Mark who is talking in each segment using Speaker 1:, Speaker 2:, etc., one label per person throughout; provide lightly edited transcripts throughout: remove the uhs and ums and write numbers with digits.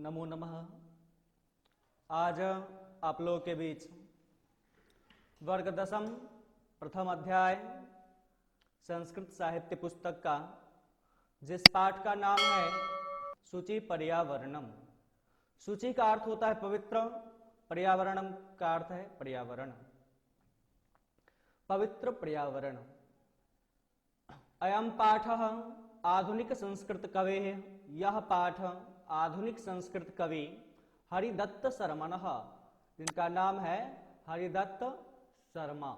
Speaker 1: नमो नमः। आज आप लोगों के बीच वर्ग दशम प्रथम अध्याय संस्कृत साहित्य पुस्तक का जिस पाठ का नाम है सूचि पर्यावरणम। सूचि का अर्थ होता है पवित्र, पर्यावरणम का अर्थ है पर्यावरण। पवित्र पर्यावरण। अयम पाठ आधुनिक संस्कृत कवे। यह पाठ आधुनिक संस्कृत कवि हरिदत्त शर्मणः, जिनका नाम है हरिदत्त शर्मा,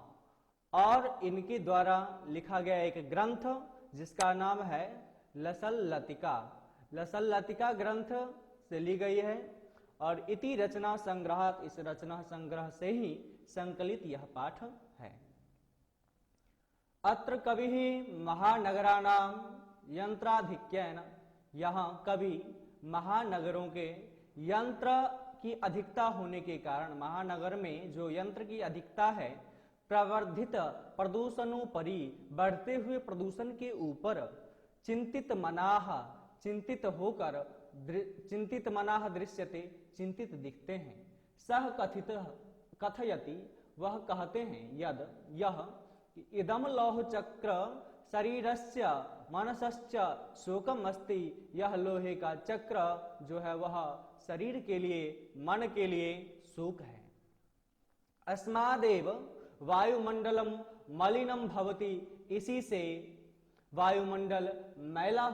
Speaker 1: और इनके द्वारा लिखा गया एक ग्रंथ जिसका नाम है लसल लतिका। लसल लतिका ग्रंथ से ली गई है और इति रचना संग्रहात, इस रचना संग्रह से ही संकलित यह पाठ है। अत्र कवि महानगराणाम यंत्राधिक्येन। यहाँ कवि महानगरों के यंत्र की अधिकता होने के कारण, महानगर में जो यंत्र की अधिकता है, प्रवर्धित प्रदूषणोपरि, बढ़ते हुए प्रदूषण के ऊपर चिंतित मनाह, चिंतित होकर, चिंतित मनाह दृश्यते, चिंतित दिखते हैं। सह कथित कथयति, वह कहते हैं, यद यह इदम लौह चक्र शरीरस्य मनसश्च शोकम अस्ति। यह लोहे का चक्र जो है वह शरीर के लिए, मन के लिए शोक है। अस्मादेव वायुमंडलम मलिनम भवति, इसी से वायुमंडल मैला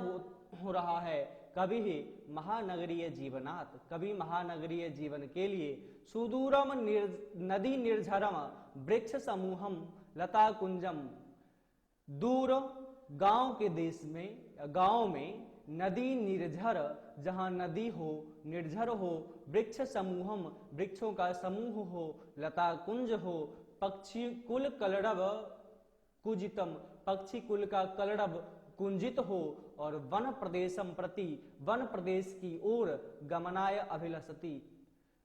Speaker 1: हो रहा है। कभी ही महानगरीय जीवनात्, कभी महानगरीय जीवन के लिए सुदूरम नदी निर्झरम वृक्ष समूहम लता कुंजम, दूर गांव के देश में, गांव में नदी निर्झर, जहां नदी हो, निर्झर हो, वृक्ष समूहम, वृक्षों का समूह हो, लता कुंज हो, पक्षी कुल कलरव कुजितम, पक्षी कुल का कलरव कुंजित हो, और वन प्रदेशम प्रति, वन प्रदेश की ओर गमनाय अभिलषति,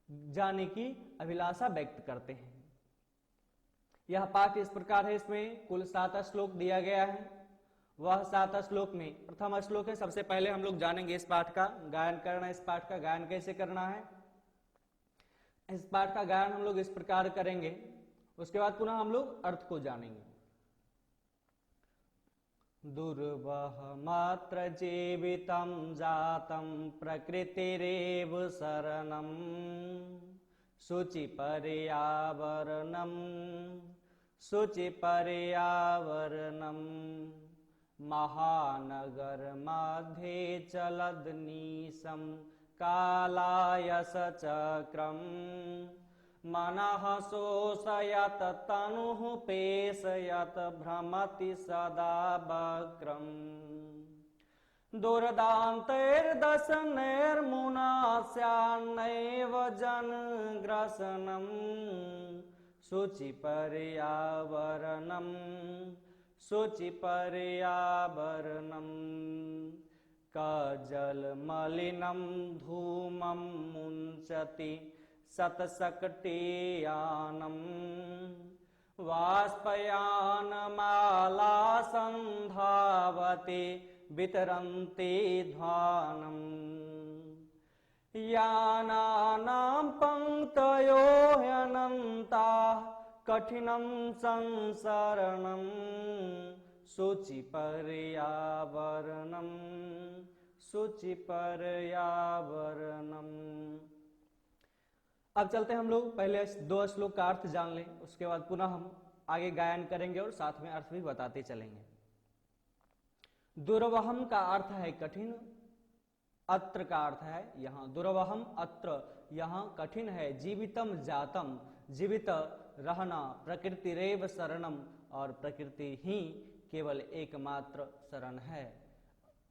Speaker 1: जाने की अभिलाषा व्यक्त करते हैं। यह पाठ इस प्रकार है, इसमें कुल 7 श्लोक दिया गया है। वह 7 श्लोक में प्रथम श्लोक है। सबसे पहले हम लोग जानेंगे इस पाठ का गायन करना। इस पाठ का गायन कैसे करना है, इस पाठ का गायन हम लोग इस प्रकार करेंगे। उसके बाद पुनः हम लोग अर्थ को जानेंगे। दुर्वह मात्र जीवितम जातम प्रकृतिरेव शरणम शुचि पर्यावरणम, शुचि पर्यावरणम महानगर मध्ये चलदनीशम कालायस चक्रम मनः शोषयत तनुः पेशयत भ्रमति सदा वक्रम दुर्दान्तैर्दशनैर्मुनास्यान्नैव जनग्रसनं शुचि पर्यावरणं, शुचि पर्यावरणं कजलमलिनं धूमं मुञ्चति शतशकटेयानं वाष्पयानमाला संधावते वितरन्ते ध्वानम् यानानां पंक्तयो ह्यनन्ताः कठिनं संसरणं शुचि पर्यावरणं, शुचि पर्यावरणं। अब चलते हम लोग पहले 2 श्लोक का अर्थ जान लें, उसके बाद पुनः हम आगे गायन करेंगे और साथ में अर्थ भी बताते चलेंगे। दुर्वहम का अर्थ है कठिन, अत्र का अर्थ है यहाँ, दुर्वहम अत्र यहाँ कठिन है। जीवितम जातम, जीवित रहना, प्रकृति रेव शरणम, और प्रकृति ही केवल एकमात्र शरण है।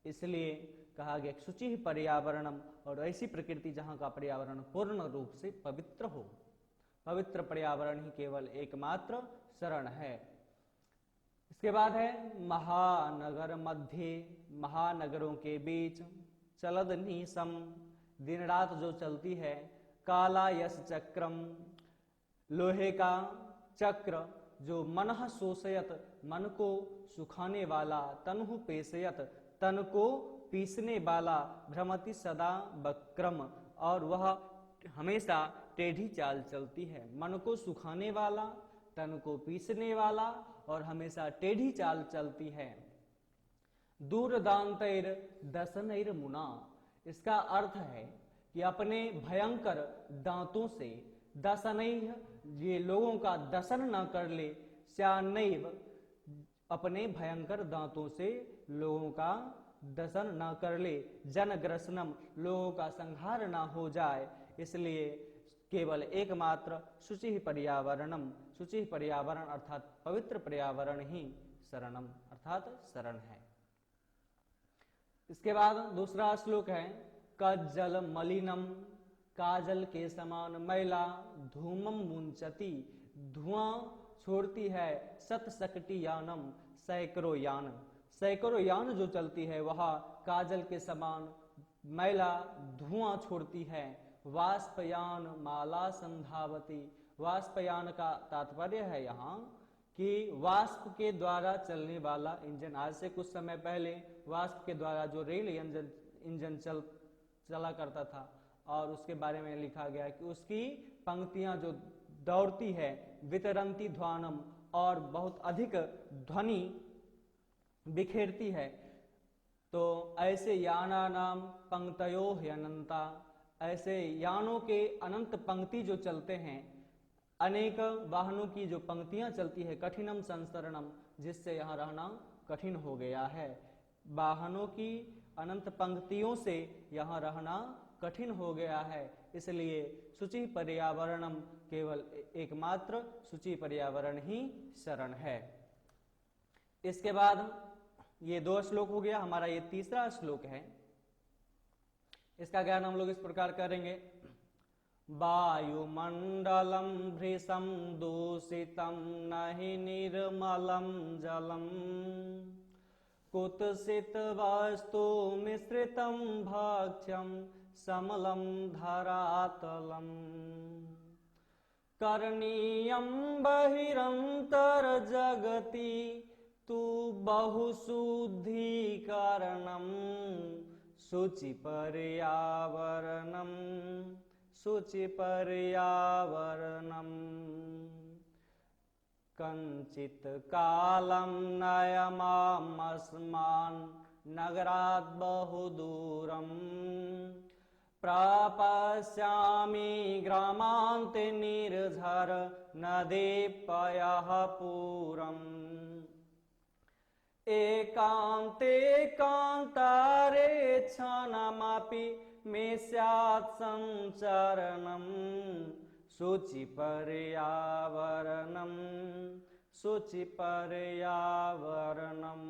Speaker 1: इसलिए कहा गया शुचि पर्यावरणम, और ऐसी प्रकृति जहाँ का पर्यावरण पूर्ण रूप से पवित्र हो। पवित्र पर्यावरण ही केवल एकमात्र शरण है। इसके बाद है महानगर मध्य, महानगरों के बीच, चलद नीसम, दिन रात जो चलती है, काला यश चक्रम, लोहे का चक्र जो मनः शोषयत, मन को सुखाने वाला, तनुः पेशयत, तन को पीसने वाला, भ्रमति सदा वक्रम, और वह हमेशा टेढ़ी चाल चलती है। मन को सुखाने वाला, तन को पीसने वाला और हमेशा टेढ़ी चाल चलती है। दूरदांतैर दशनैर मुना, इसका अर्थ है कि अपने भयंकर दांतों से दशनैर, ये लोगों का दशन न कर ले, श्यानैव, अपने भयंकर दांतों से लोगों का दशन न कर ले, जनग्रसनम, लोगों का संहार ना हो जाए, इसलिए केवल एकमात्र शुचि पर्यावरणम, शुचि पर्यावरण अर्थात पवित्र पर्यावरण ही शरणम अर्थात शरण है। इसके बाद दूसरा श्लोक है कज्जल मलिनम, काजल के समान मैला, धूमम मुंचती, धुआं छोड़ती है, सतसकटी यानम, सैकड़ों यान, सैकड़ों यान जो चलती है वह काजल के समान मैला धुआं छोड़ती है। वाष्पयान माला संधावती, वाष्पयान का तात्पर्य है यहाँ कि वाष्प के द्वारा चलने वाला इंजन। आज से कुछ समय पहले वाष्प के द्वारा जो रेल इंजन चला करता था और उसके बारे में लिखा गया कि उसकी पंक्तियां जो दौड़ती है, वितरंती ध्वानम, और बहुत अधिक ध्वनि बिखेरती है। तो ऐसे याना नाम पंक्तयो अनंता, ऐसे यानों के अनंत पंक्ति जो चलते हैं, अनेक वाहनों की जो पंक्तियां चलती है, कठिनम संसरणम, जिससे यहाँ रहना कठिन हो गया है। वाहनों की अनंत पंक्तियों से यहाँ रहना कठिन हो गया है, इसलिए शुचि पर्यावरणम, केवल एकमात्र शुचि पर्यावरण ही शरण है। इसके बाद ये 2 श्लोक हो गया, हमारा ये तीसरा श्लोक है। इसका ज्ञान हम लोग इस प्रकार करेंगे। वायुमंडलम भृशम दूषितम नहि निर्मलम जलम, कुत्सित वस्तु मिश्रितम भक्ष्यम समलम धरातलम, करणीयम बहिरंतर जगति तु बहुशुद्धीकरणम, शुचि पर्यावरणम, शुचि पर्यावरणम। कंचित कालम नयमामस्मान् नगरात् बहुदूरम, प्रपश्यामि ग्रामान्ते निर्झर नदीपयः पुरम्, एकान्ते कान्तारे क्षणमपि मे स्यात् संचरणं, शुचि पर्यावरणं, शुचि पर्यावरणं।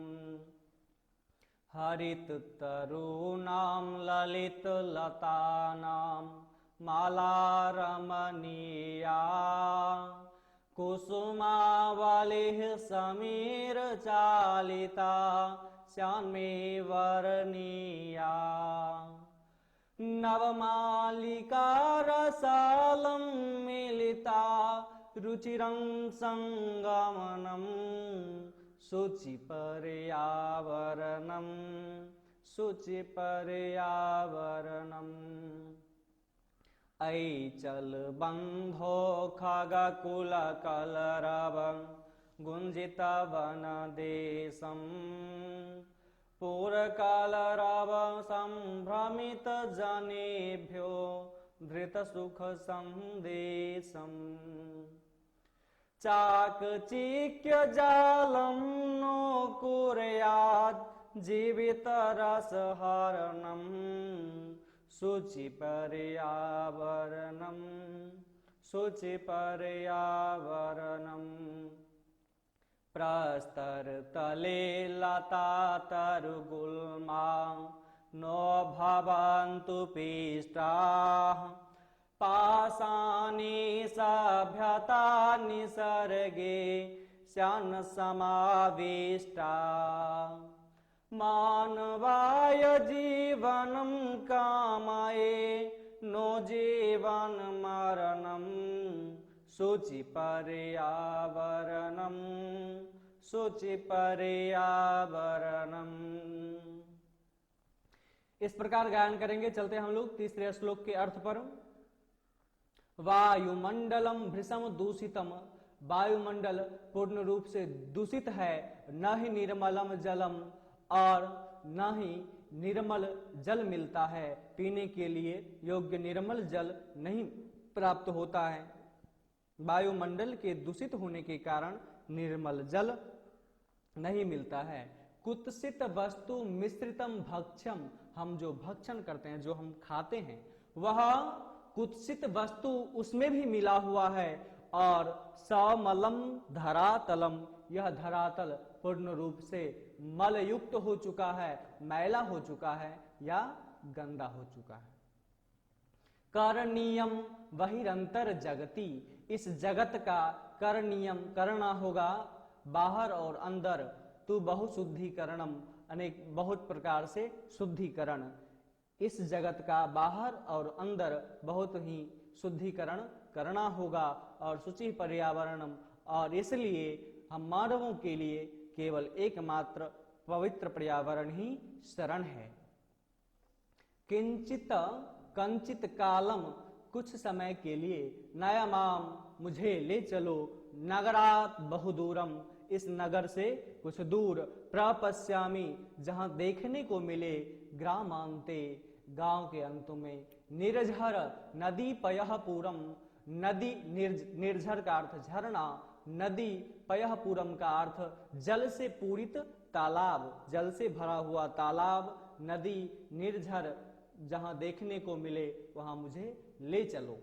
Speaker 1: हरिततरूणां ललितलतानां मालारमणीया, कुसुमावलिः समीरचालिता श्यामे वर्णीया, नवमालिका रसालं मिलिता रुचिरं संगमनं, शुचि पर्यावरणं, शुचि पर्यावरणं। ऐचल बंधो खगकुलकलरवं गुंजितवनदेशं, पूरकलरव संभ्रमितजनेभ्यो धृतसुखसन्देशम्, चाकचिक्यजालं नो कुर्यात् जीवितरसहरणं, शुचि पर्यावरणं, शुचि पर्यावरणं। प्रस्तरतले लतातरुगुल्मा नो भवन्तु पिष्टाः, पाषाणी सभ्यता निसर्गे श्यानसमाविष्टा, मानवाय जीवनं कामये नो जीवन मरणं, शुचि पर्यावरणं, शुचि पर्यावरणं। इस प्रकार गायन करेंगे। चलते हम लोग तीसरे श्लोक के अर्थ पर। वायुमंडलम भृशम दूषितम, वायुमंडल पूर्ण रूप से दूषित है। न ही निर्मलम जलम, और न ही निर्मल जल मिलता है, पीने के लिए योग्य निर्मल जल नहीं प्राप्त होता है। वायुमंडल के दूषित होने के कारण निर्मल जल नहीं मिलता है। कुत्सित वस्तु मिश्रितम भक्ष्यम, हम जो भक्षण करते हैं, जो हम खाते हैं, वह कुत्सित वस्तु उसमें भी मिला हुआ है। और समलम धरातलम, यह धरातल पूर्ण रूप से मल युक्त हो चुका है, मैला हो चुका है या गंदा हो चुका है। करणीयम बहिरंतर जगति, इस जगत का करणीयम करना होगा बाहर और अंदर। तू बहुशुद्धिकरणम, अनेक बहुत प्रकार से शुद्धिकरण, इस जगत का बाहर और अंदर बहुत ही शुद्धिकरण करना होगा। और शुचि पर्यावरणम, और इसलिए हम मानवों के लिए केवल एकमात्र पवित्र पर्यावरण ही शरण है। किंचित कंचित कालम, कुछ समय के लिए, नयमाम, मुझे ले चलो, नगरात बहुदूरम, इस नगर से कुछ दूर, प्रपश्यामी, जहां देखने को मिले, ग्रामांते, गांव के अंतों में, निर्झर नदी पयः पूरम, नदी निर्झर का अर्थ झरना, नदी पयःपुरम का अर्थ जल से पूरित तालाब, जल से भरा हुआ तालाब, नदी, निर्झर, जहां देखने को मिले वहां मुझे ले चलो।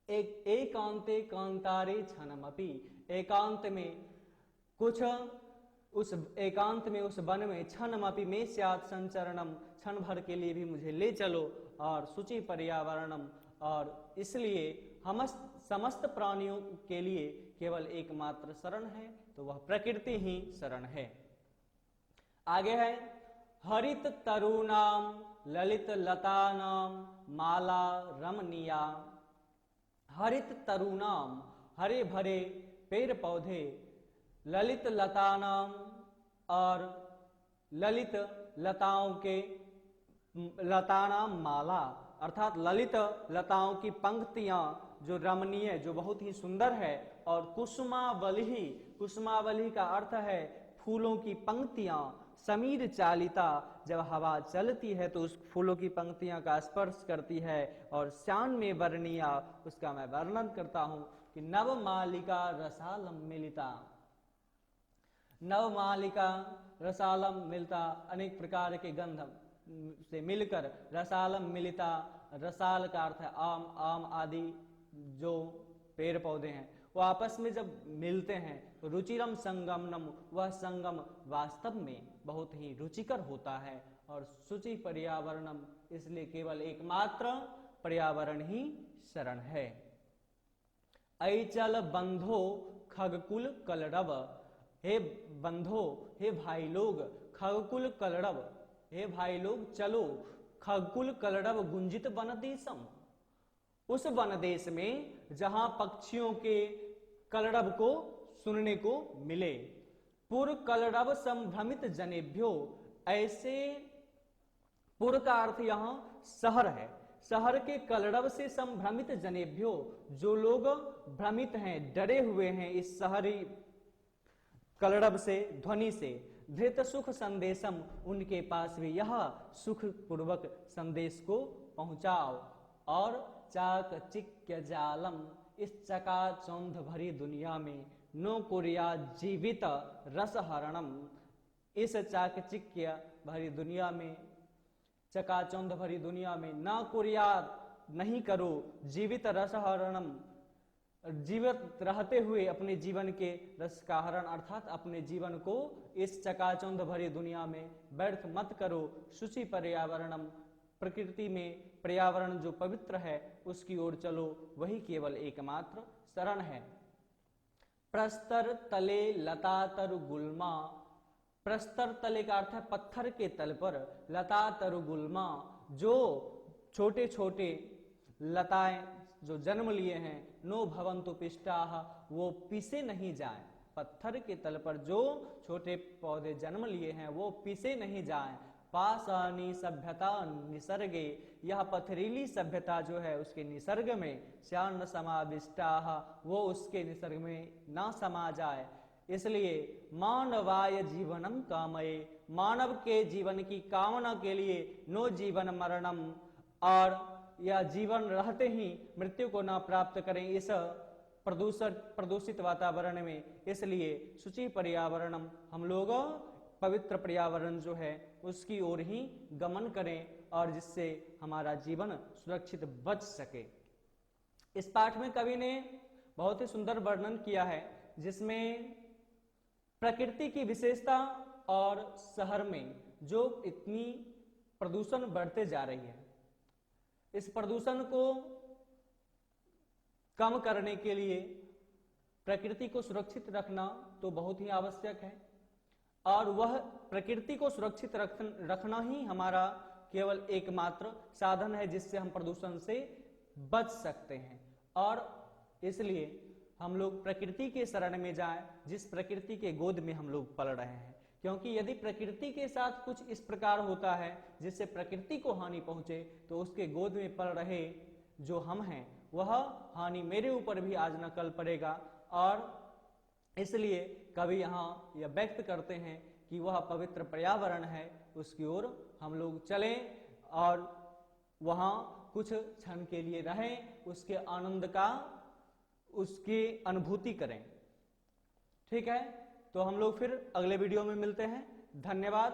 Speaker 1: एकांते कांतारे क्षणमपि, एकांत में कुछ, उस एकांत में, उस वन में, क्षणमपि में स्यात् संचरणम, क्षण भर के लिए भी मुझे ले चलो। और शुचि पर्यावरणम, और इसलिए हम समस्त प्राणियों के लिए केवल एकमात्र शरण है, तो वह प्रकृति ही शरण है। आगे है हरित तरुणाम ललित लतानाम माला रमणीया, हरित तरुणाम, हरे भरे पेड़ पौधे, ललित लतानाम, और ललित लताओं के, लतानाम माला, अर्थात ललित लताओं की पंक्तियां जो रमणीय, जो बहुत ही सुंदर है। और कुसुमावली, कुसुमावली का अर्थ है फूलों की पंक्तियां। समीर चालिता, जब हवा चलती है तो उस फूलों की पंक्तियां का स्पर्श करती है। और श्यान में वर्णिया, उसका मैं वर्णन करता हूं कि नवमालिका रसालम मिलिता, नवमालिका रसालम मिलता, अनेक प्रकार के गंध से मिलकर, रसालम मिलिता, रसाल का अर्थ है आम, आम आदि जो पेड़ पौधे हैं, वो आपस में जब मिलते हैं तो रुचिरम संगमनम, वह संगम वास्तव में बहुत ही रुचिकर होता है। और शुचि पर्यावरणम, इसलिए केवल एकमात्र पर्यावरण ही शरण है। ऐचल बंधो खगकुल कलरव, हे बंधो, हे भाई लोग, खगकुल कलरव, हे भाई लोग चलो, खगकुल कलरव गुंजित वनदेशम, उस वनदेश में जहां पक्षियों के कलरव को सुनने को मिले। पुर कलरव संभ्रमित जनेभ्यो, ऐसे, पुर का अर्थ यहां शहर है, शहर के कलरव से संभ्रमित जनेभ्यो, जो लोग भ्रमित हैं, डरे हुए हैं इस शहरी कलरव से, ध्वनि से। धृत सुख संदेशम, उनके पास भी यह सुख पूर्वक संदेश को पहुंचाओ। और चाक चिक्य जालम, इस चकाचौंध भरी दुनिया में, नो कुर्या जीवित रसहरणम, इस चाकचिक्य भरी दुनिया में, चकाचौंध भरी दुनिया में, ना कुर्या, नहीं करो, जीवित रसहरणम, जीवित रहते हुए अपने जीवन के रस का हरण, अर्थात अपने जीवन को इस चकाचौंध भरी दुनिया में व्यर्थ मत करो। शुचि पर्यावरणम, प्रकृति में पर्यावरण जो पवित्र है उसकी ओर चलो, वही केवल एकमात्र शरण है। प्रस्तर तले लता तरु गुल्मा, प्रस्तर तले का अर्थ है पत्थर के तल पर, लता तरु गुल्मा, जो छोटे छोटे लताएं जो जन्म लिए हैं, नो भवन्तु पिष्टाः, वो पीसे नहीं जाएं, पत्थर के तल पर जो छोटे पौधे जन्म लिए हैं वो पीसे नहीं जाएं। पाषाणी सभ्यता निसर्गे, यह पथरीली सभ्यता जो है उसके निसर्ग में श्यान समाविष्टा, वो उसके निसर्ग में ना समा जाए। इसलिए मानवाय जीवनम कामये, मानव के जीवन की कामना के लिए नो जीवन मरणम, और यह जीवन रहते ही मृत्यु को ना प्राप्त करें इस प्रदूषित वातावरण में। इसलिए शुचि पर्यावरणम, हम लोग पवित्र पर्यावरण जो है उसकी ओर ही गमन करें और जिससे हमारा जीवन सुरक्षित बच सके। इस पाठ में कवि ने बहुत ही सुंदर वर्णन किया है, जिसमें प्रकृति की विशेषता और शहर में जो इतनी प्रदूषण बढ़ते जा रही है, इस प्रदूषण को कम करने के लिए प्रकृति को सुरक्षित रखना तो बहुत ही आवश्यक है, और वह प्रकृति को सुरक्षित रखना ही हमारा केवल एकमात्र साधन है जिससे हम प्रदूषण से बच सकते हैं। और इसलिए हम लोग प्रकृति के शरण में जाएं, जिस प्रकृति के गोद में हम लोग पल रहे हैं। क्योंकि यदि प्रकृति के साथ कुछ इस प्रकार होता है जिससे प्रकृति को हानि पहुंचे, तो उसके गोद में पल रहे जो हम हैं वह हानि मेरे ऊपर भी आज न कल पड़ेगा। और इसलिए कवि यहाँ यह व्यक्त करते हैं कि वह पवित्र पर्यावरण है, उसकी ओर हम लोग चलें और वहाँ कुछ क्षण के लिए रहें, उसके आनंद का, उसकी अनुभूति करें। ठीक है, तो हम लोग फिर अगले वीडियो में मिलते हैं। धन्यवाद।